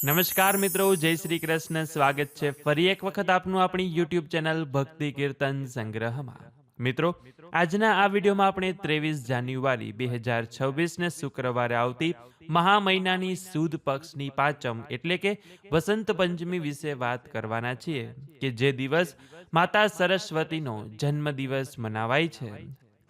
નમસ્કાર મિત્રો, જય શ્રી કૃષ્ણ. સ્વાગત છે ફરી એક વખત આપનું આપણી યુટ્યુબ ચેનલ ભક્તિ કીર્તન સંગ્રહમાં. મિત્રો, આજના આ વિડીયોમાં આપણે 23 જાન્યુઆરી 2026ને શુક્રવારે આવતી મહા મહિનાની સુદ પક્ષની પાંચમ એટલે કે વસંત પંચમી વિશે વાત કરવાના છીએ કે જે દિવસ માતા સરસ્વતીનો જન્મદિવસ મનાવાય છે.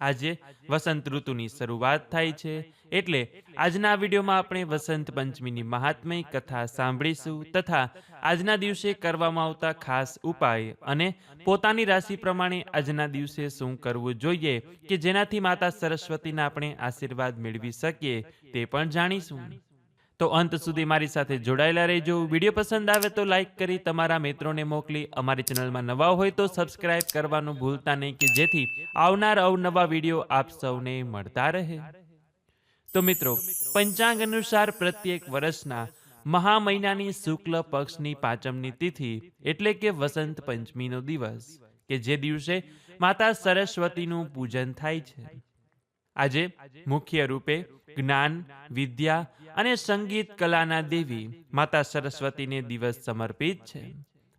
આજે વસંત ઋતુની શરૂઆત થાય છે, એટલે આજના વિડીયોમાં આપણે વસંત પંચમીની મહાત્મય કથા સાંભળીશું તથા આજના દિવસે કરવામાં આવતા ખાસ ઉપાય અને પોતાની રાશિ પ્રમાણે આજના દિવસે શું કરવું જોઈએ કે જેનાથી માતા સરસ્વતીના આપણે આશીર્વાદ મેળવી શકીએ તે પણ જાણીશું. તો અંત સુધી મારી સાથે જોડાયેલા રહેજો. વિડીયો પસંદ આવે તો લાઈક કરી તમારા મિત્રોને મોકલી, અમારી ચેનલમાં નવા હોય તો સબસ્ક્રાઇબ કરવાનું ભૂલતા નહીં કે જેથી આવનાર અવનવા વિડીયો આપ સૌને મળતા રહે. તો મિત્રો, પંચાંગ અનુસાર પ્રત્યેક વર્ષના મહા મહિનાની શુક્લ પક્ષની પાંચમની તિથિ એટલે કે વસંત પંચમીનો દિવસ કે જે દિવસે માતા સરસ્વતીનું પૂજન થાય છે. આજે મુખ્ય રૂપે જ્ઞાન, વિદ્યા અને સંગીત કલાના દેવી માતા સરસ્વતીને દિવસ સમર્પિત છે.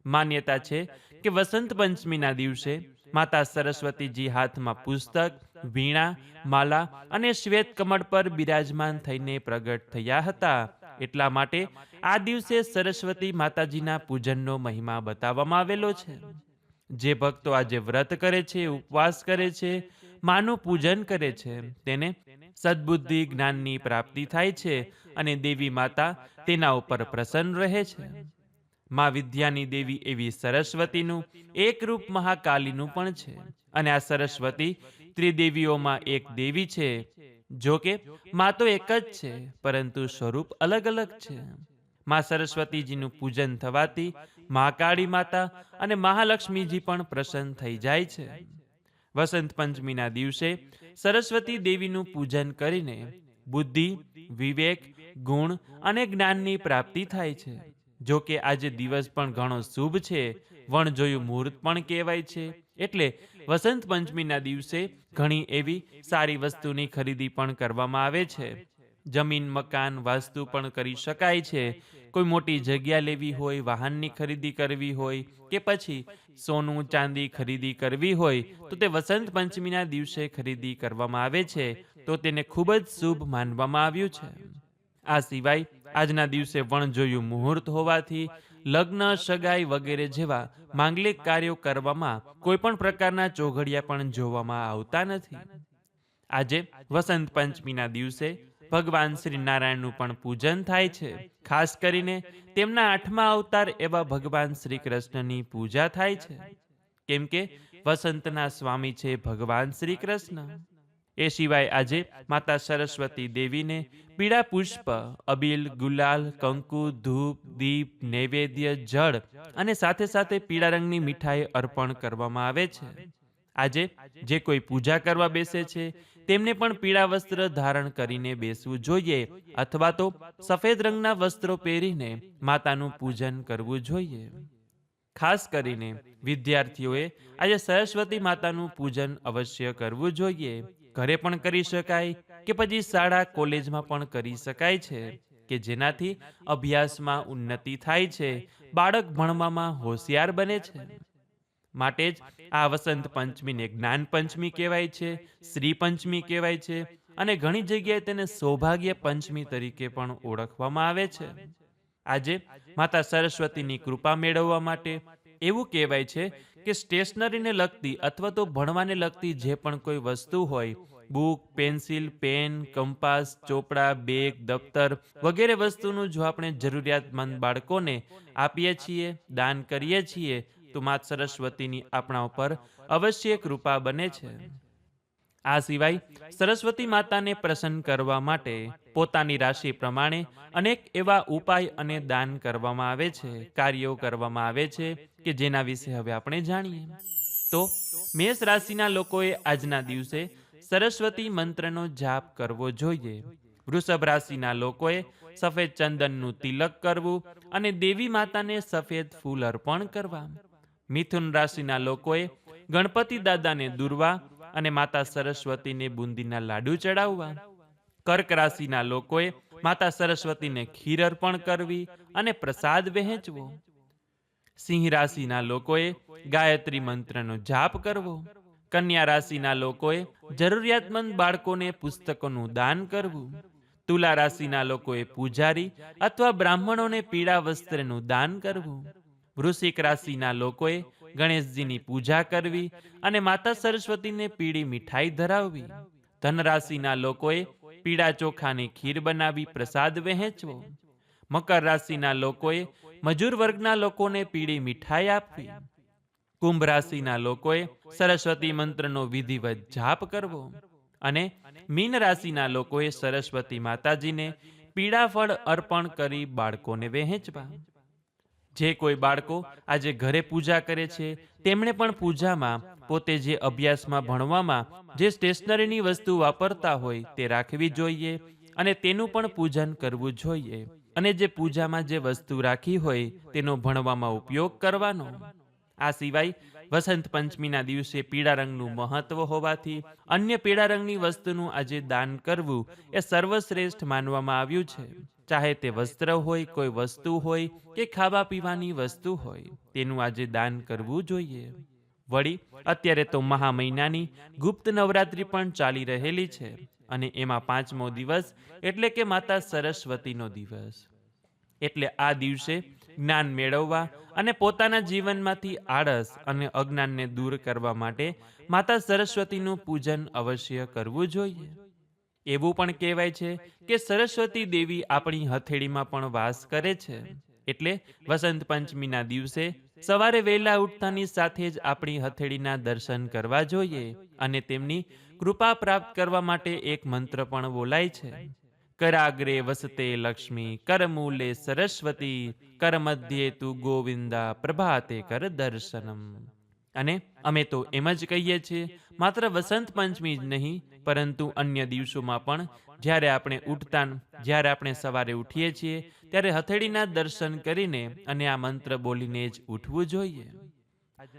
માન્યતા છે કે વસંત પંચમીના દિવસે માતા સરસ્વતીજી હાથમાં પુસ્તક, વીણા, માલા અને શ્વેત કમળ પર બિરાજમાન થઈને પ્રગટ થયા હતા. એટલા માટે આ દિવસે સરસ્વતી માતાજીના પૂજનનો મહિમા બતાવવામાં આવેલો છે. જે ભક્તો આજે વ્રત કરે છે, ઉપવાસ કરે છે, માનું પૂજન કરે છે, તેને સદબુદ્ધિ જ્ઞાનની પ્રાપ્તિ થાય છે અને દેવી માતા તેના ઉપર પ્રસન્ન રહે છે. મા વિદ્યાની દેવી એવી સરસ્વતીનું એક રૂપ મહાકાલીનું પણ છે અને આ સરસ્વતી ત્રિદેવીઓમાં એક દેવી છે. જો કે મા તો એક જ છે પરંતુ સ્વરૂપ અલગ અલગ છે. મા સરસ્વતીજીનું પૂજન થવાથી મહાકાળી માતા અને મહાલક્ષ્મીજી પણ પ્રસન્ન થઈ જાય છે. વસંત પંચમીના દિવસે સરસ્વતી દેવીનું પૂજન કરીને બુદ્ધિ, વિવેક, ગુણ અને જ્ઞાનની પ્રાપ્તિ થાય છે. જો કે આજે દિવસ પણ ઘણો શુભ છે, વણજોયું મુહૂર્ત પણ કહેવાય છે, એટલે વસંત પંચમીના દિવસે ઘણી એવી સારી વસ્તુની ખરીદી પણ કરવામાં આવે છે. જમીન, મકાન, વાસ્તુ પણ કરી શકાય છે. કોઈ મોટી જગ્યા લેવી હોય, વાહનની ખરીદી કરવી હોય કે પછી સોનું ચાંદી ખરીદી કરવી હોય તો તે વસંત પંચમીના દિવસે ખરીદી કરવામાં આવે છે, તો તેને ખૂબ જ શુભ માનવામાં આવ્યું છે. આ સિવાય આજના દિવસે વણજોયું મુહૂર્ત હોવાથી લગ્ન, સગાઈ વગેરે જેવા માંગલિક કાર્યો કરવામાં કોઈ પણ પ્રકારના ચોઘડિયા પણ જોવામાં આવતા નથી. આજે વસંત પંચમીના દિવસે ભગવાન શ્રી નારાયણનું પણ પૂજન થાય છે. ખાસ કરીને તેમના 8મા અવતાર એવા ભગવાન શ્રી કૃષ્ણની પૂજા થાય છે, કેમ કે વસંતના સ્વામી છે ભગવાન શ્રી કૃષ્ણ. એ સિવાય આજે માતા સરસ્વતી દેવીને પીળા પુષ્પ, અબીલ, ગુલાલ, કંકુ, ધૂપ, દીપ, નૈવેદ્ય, જળ અને સાથે સાથે પીળા રંગની મીઠાઈ અર્પણ કરવામાં આવે છે. આજે જે કોઈ પૂજા કરવા બેસે છે તેમને પણ પીળા વસ્ત્ર ધારણ કરીને બેસવું જોઈએ અથવા તો સફેદ રંગના વસ્ત્રો પહેરીને માતાનું પૂજન કરવું જોઈએ. ખાસ કરીને વિદ્યાર્થીઓએ આજે સરસ્વતી માતાનું પૂજન અવશ્ય કરવું જોઈએ. ઘરે પણ કરી શકાય કે પછી શાળા, કોલેજમાં પણ કરી શકાય છે કે જેનાથી અભ્યાસમાં ઉન્નતિ થાય છે, બાળક ભણવામાં હોશિયાર બને છે. માટે જ આ વસંત પંચમીને જ્ઞાન પંચમી કહેવાય છે, શ્રી પંચમી કહેવાય છે અને ઘણી જગ્યાએ તેને સૌભાગ્ય પંચમી તરીકે પણ ઓળખવામાં આવે છે. આજે માતા સરસ્વતીની કૃપા મેળવવા માટે એવું કહેવાય છે કે સ્ટેશનરીને લગતી અથવા તો ભણવાને લગતી જે પણ કોઈ વસ્તુ હોય, બુક, પેન્સિલ, પેન, કંપાસ, ચોપડા, બેગ, દફતર વગેરે વસ્તુનું જો આપણે જરૂરિયાતમંદ બાળકોને આપીએ છીએ, દાન કરીએ છીએ તો માત સરસ્વતીની આપણા ઉપર અવશ્ય કૃપા બને છે. આ સિવાય સરસ્વતી માતાને પ્રસન્ન કરવા માટે પોતાની રાશિ પ્રમાણે અનેક એવા ઉપાય અને દાન કરવામાં આવે છે, કાર્યો કરવામાં આવે છે કે જેના વિશે હવે આપણે જાણીએ. તો મેષ રાશિના લોકોએ આજના દિવસે સરસ્વતી મંત્રનો જાપ કરવો જોઈએ. વૃષભ રાશિના લોકોએ સફેદ ચંદનનું તિલક કરવું અને દેવી માતાને સફેદ ફૂલ અર્પણ કરવા. મિથુન રાશિના લોકોએ ગણપતિ દાદાને દુર્વા અને માતા સરસ્વતીને બુંદીના લાડુ ચડાવવા. કર્ક રાશિના લોકોએ માતા સરસ્વતીને ખીર અર્પણ કરવી અને પ્રસાદ વહેંચવો. સિંહ રાશિના લોકોએ ગાયત્રી મંત્રનો જાપ કરવો. કન્યા રાશિના લોકોએ જરૂરિયાતમંદ બાળકોને પુસ્તકોનું દાન કરવું. તુલા રાશિના લોકોએ પૂજારી અથવા બ્રાહ્મણોને પીળા વસ્ત્રનું દાન કરવું. વૃશ્ચિક રાશિના લોકોએ ગણેશજીની પૂજા કરવી અને માતા સરસ્વતીને પીળી મીઠાઈ ધરાવવી. ધન રાશિના લોકોએ પીળા ચોખાની ખીર બનાવી પ્રસાદ વહેંચવો. મકર રાશિના લોકોએ મજૂર વર્ગના લોકોને પીળી મીઠાઈ આપવી. કુંભ રાશિના લોકોએ સરસ્વતી મંત્રનો વિધિવત જાપ કરવો. અને મીન રાશિના લોકોએ સરસ્વતી માતાજીને પીળા ફળ અર્પણ કરી બાળકોને વહેંચવા. જે કોઈ બાળકો આજે ઘરે પૂજા કરે છે તેમણે પણ પૂજામાં પોતે જે અભ્યાસમાં ભણવામાં જે સ્ટેશનરીની વસ્તુ વાપરતા હોય તે રાખવી જોઈએ અને તેનું પણ પૂજન કરવું જોઈએ. અને જે પૂજામાં જે વસ્તુ રાખી હોય તેનો ભણવામાં ઉપયોગ કરવાનો. આ સિવાય વસંત પંચમીના દિવસે પીળા રંગનું મહત્વ હોવાથી અન્ય પીળા રંગની વસ્તુનું આજે દાન કરવું એ સર્વશ્રેષ્ઠ માનવામાં આવ્યું છે. ચાહે તે વસ્ત્ર હોય, કોઈ વસ્તુ હોય કે ખાવા પીવાની વસ્તુ હોય, તેનું આજે દાન કરવું જોઈએ. વળી અત્યારે તો મહા મહિનાની ગુપ્ત નવરાત્રિ પણ ચાલી રહેલી છે અને એમાં 5મો દિવસ એટલે કે માતા સરસ્વતીનો દિવસ. એટલે આ દિવસે જ્ઞાન મેળવવા અને પોતાના જીવનમાંથી આળસ અને અજ્ઞાનને દૂર કરવા માટે માતા સરસ્વતીનું પૂજન અવશ્ય કરવું જોઈએ. એવું પણ કહેવાય છે કે સરસ્વતી દેવી આપણી હથેળીમાં પણ વાસ કરે છે. એટલે વસંત પંચમીના દિવસે સવારે વહેલા ઉઠતાની સાથે જ આપણી હથેળીના દર્શન કરવા જોઈએ અને તેમની કૃપા પ્રાપ્ત કરવા માટે એક મંત્ર પણ બોલાય છે. કરાગ્રે વસતે લક્ષ્મી, કરમૂલે સરસ્વતી, કરમધ્યે તુ ગોવિંદા, પ્રભાતે કર દર્શનમ. અને અમે તો એમ જ કહીએ છીએ, માત્ર વસંત પંચમી જ નહીં પરંતુ અન્ય દિવસોમાં પણ જ્યારે આપણે જ્યારે આપણે સવારે ઉઠીએ છીએ ત્યારે હથેળીના દર્શન કરીને અને આ મંત્ર બોલીને જ ઉઠવું જોઈએ.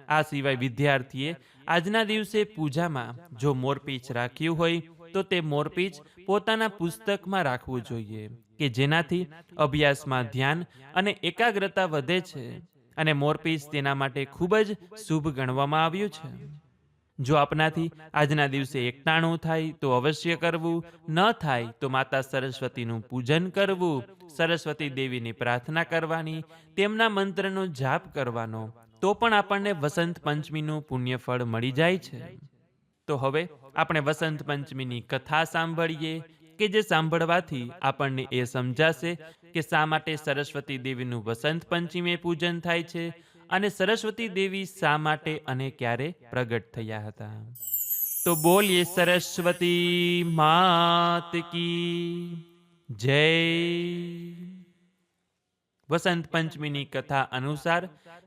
આ સિવાય વિદ્યાર્થીએ આજના દિવસે પૂજામાં જો મોરપીંછ રાખ્યું હોય તો તે મોરપીંછ પોતાના પુસ્તકમાં રાખવું જોઈએ કે જેનાથી અભ્યાસમાં ધ્યાન અને એકાગ્રતા વધે છે અને મોરપીંછ તેના માટે ખૂબ જ શુભ ગણવામાં આવ્યું છે. જો આપનાથી આજના દિવસે એકટાણું થાય તો અવશ્ય કરવું, ન થાય તો માતા સરસ્વતીનું પૂજન કરવું, સરસ્વતી દેવીની પ્રાર્થના કરવાની, તેમના મંત્રનો જાપ કરવાનો, તો પણ આપણને વસંત પંચમીનું પુણ્યફળ મળી જાય છે. તો હવે આપણે વસંત પંચમીની કથા સાંભળીએ કે જે સાંભળવાથી આપણને એ સમજાશે કે શા માટે સરસ્વતી દેવીનું વસંત પંચમીએ પૂજન થાય છે અને સરસ્વતી દેવી શા માટે અને ક્યારે પ્રગટ થયા હતા. તો બોલીએ સરસ્વતી માત કી જય. વસંત પંચમીની કથા અનુસાર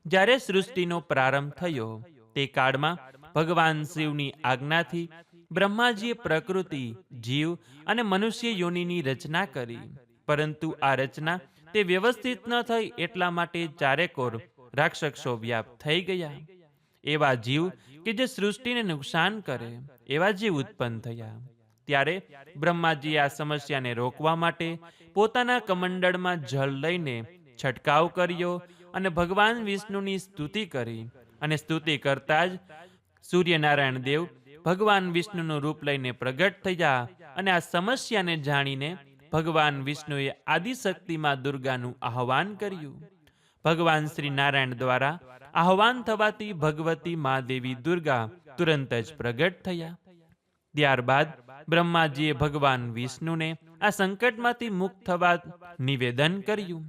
જ્યારે સૃષ્ટિનો પ્રારંભ થયો તે કાળમાં ભગવાન શિવની આજ્ઞાથી બ્રહ્માજીએ પ્રકૃતિ, જીવ અને મનુષ્ય યોનિની રચના કરી. પરંતુ આ રચના તે વ્યવસ્થિત ન થઈ એટલા માટે ચારેકોર રાક્ષસો વ્યાપ થઈ ગયા. એવા જીવ કે જે સૃષ્ટિને નુકસાન કરે એવા જીવ ઉત્પન્ન થયા. ત્યારે બ્રહ્માજીએ આ સમસ્યાને રોકવા માટે પોતાના કમંડળમાં જળ લઈને છંટકાવ કર્યો અને ભગવાન વિષ્ણુની સ્તુતિ કરી. અને સ્તુતિ કરતા જ સૂર્યનારાયણ દેવ ભગવાન વિષ્ણુનું રૂપ લઈને પ્રગટ થયા અને આ સમસ્યાને જાણીને ભગવાન વિષ્ણુએ આદિશક્તિમાં દુર્ગાનું આહવાન કર્યું. ભગવાન શ્રી નારાયણ દ્વારા આહવાન થવાથી ભગવતી મા દેવી દુર્ગા તુરંત જ પ્રગટ થયા. ત્યારબાદ બ્રહ્માજીએ ભગવાન વિષ્ણુને આ સંકટમાંથી મુક્ત થવા નિવેદન કર્યું.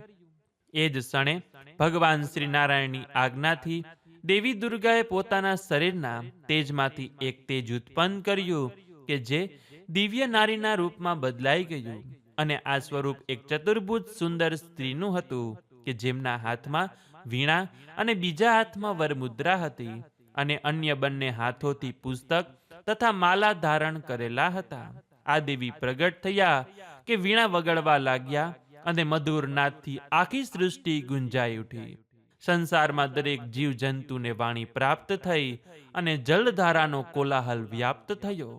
એ જ ક્ષણે ભગવાન શ્રી નારાયણની આજ્ઞાથી દેવી દુર્ગાએ પોતાના શરીરના તેજમાંથી એક તેજ ઉત્પન્ન કર્યું કે જે દિવ્ય નારીના રૂપમાં બદલાઈ ગયું. અને આ સ્વરૂપ એક ચતુર્ભુજ સુંદર સ્ત્રીનું હતું કે જેમના હાથમાં વીણા અને બીજા હાથમાં વરમુદ્રા હતી અને અન્ય બંને હાથોથી પુસ્તક તથા માલા ધારણ કરેલા હતા. આ દેવી પ્રગટ થયા કે વીણા વગાડવા લાગ્યા અને મધુર નાદથી આખી સૃષ્ટિ ગુંજાઈ ઉઠી. સંસારમાં દરેક જીવ જંતુને વાણી પ્રાપ્ત થઈ અને જલધારાનો કોલાહલ વ્યાપ્ત થયો.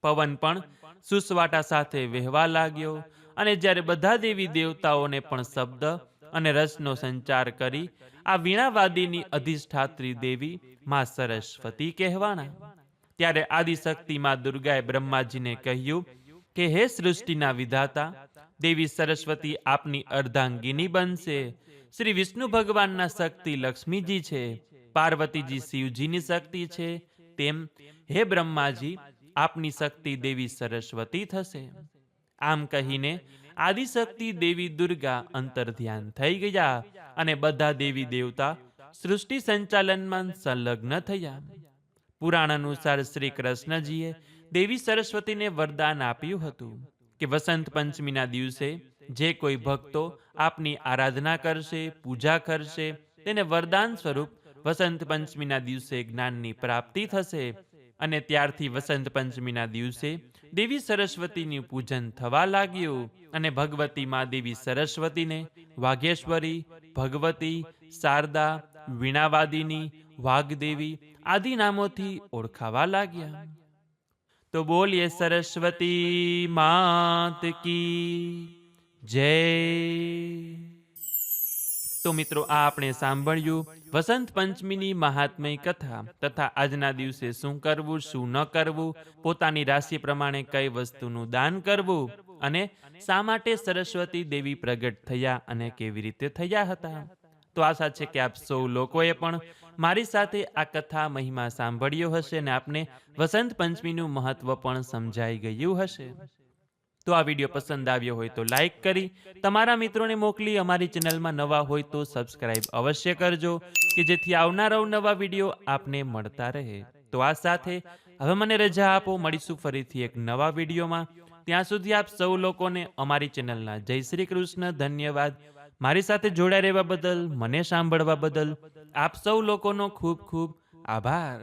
પવન પણ સુસવાટા સાથે વહેવા લાગ્યો અને જ્યારે બધા દેવી દેવતાઓને પણ શબ્દ અને રસનો સંચાર કરી આ વીણાવાદીની અધિષ્ઠાત્રી દેવી માં સરસ્વતી કહેવાના. ત્યારે આદિશક્તિ માં દુર્ગાએ બ્રહ્માજીને કહ્યું કે હે સૃષ્ટિના વિધાતા, દેવી સરસ્વતી આપની અર્ધાંગિની બનશે. શ્રી વિષ્ણુ ભગવાનના શક્તિ લક્ષ્મીજી છે, પાર્વતીજી શિવજીની શક્તિ છે, તેમ હે બ્રહ્માજી આપની શક્તિ દેવી સરસ્વતી થશે. આમ કહીને આદિશક્તિ દેવી દુર્ગા અંતર્ધ્યાન થઈ ગયા અને બધા દેવી દેવતા સૃષ્ટિ સંચાલનમાં સંલગ્ન થયા. પુરાણ અનુસાર શ્રી કૃષ્ણજીએ દેવી સરસ્વતીને વરદાન આપ્યું હતું કે વસંત પંચમીના દિવસે જે કોઈ ભક્તો આપની આરાધના કરશે, પૂજા કરશે, તેને વરદાન સ્વરૂપ વસંત પંચમીના દિવસે જ્ઞાનની પ્રાપ્તિ થશે. અને ત્યારથી વસંત પંચમીના દિવસે દેવી સરસ્વતીનું પૂજન થવા લાગ્યું અને ભગવતી માં દેવી સરસ્વતીને વાઘેશ્વરી, ભગવતી, શારદા, વીણાવાદિની, વાઘદેવી આદિ નામોથી ઓળખાવા લાગ્યા. તો બોલીએ સરસ્વતી માત કી જય. તો મિત્રો, આ આપણે સાંભળ્યું વસંત પંચમીની મહાત્મય કથા તથા આજના દિવસે શું કરવું, શું ન કરવું, પોતાની રાશિ પ્રમાણે કઈ વસ્તુનું દાન કરવું અને શા માટે સરસ્વતી દેવી પ્રગટ થયા અને કેવી રીતે થયા હતા. તો આશા છે કે આપ સૌ લોકોએ પણ મારી સાથે આ કથા મહિમા સાંભળ્યો હશે અને આપને વસંત પંચમીનું મહત્વ પણ સમજાઈ ગયું હશે. તો આ વિડીયો પસંદ આવ્યો હોય તો લાઈક કરી તમારા મિત્રોને મોકલી, અમારી ચેનલમાં નવા હોય તો સબસ્ક્રાઇબ અવશ્ય કરજો કે જેથી આવનારા નવા વિડીયો આપને મળતા રહે. તો આ સાથે હવે મને રજા આપો, મળીશું ફરીથી એક નવા વિડીયોમાં. ત્યાં સુધી આપ સૌ લોકોને અમારી ચેનલના જય શ્રી કૃષ્ણ. ધન્યવાદ. મારી સાથે જોડાઈ રહેવા બદલ, મને સાંભળવા બદલ આપ સૌ લોકોનો ખૂબ ખૂબ આભાર.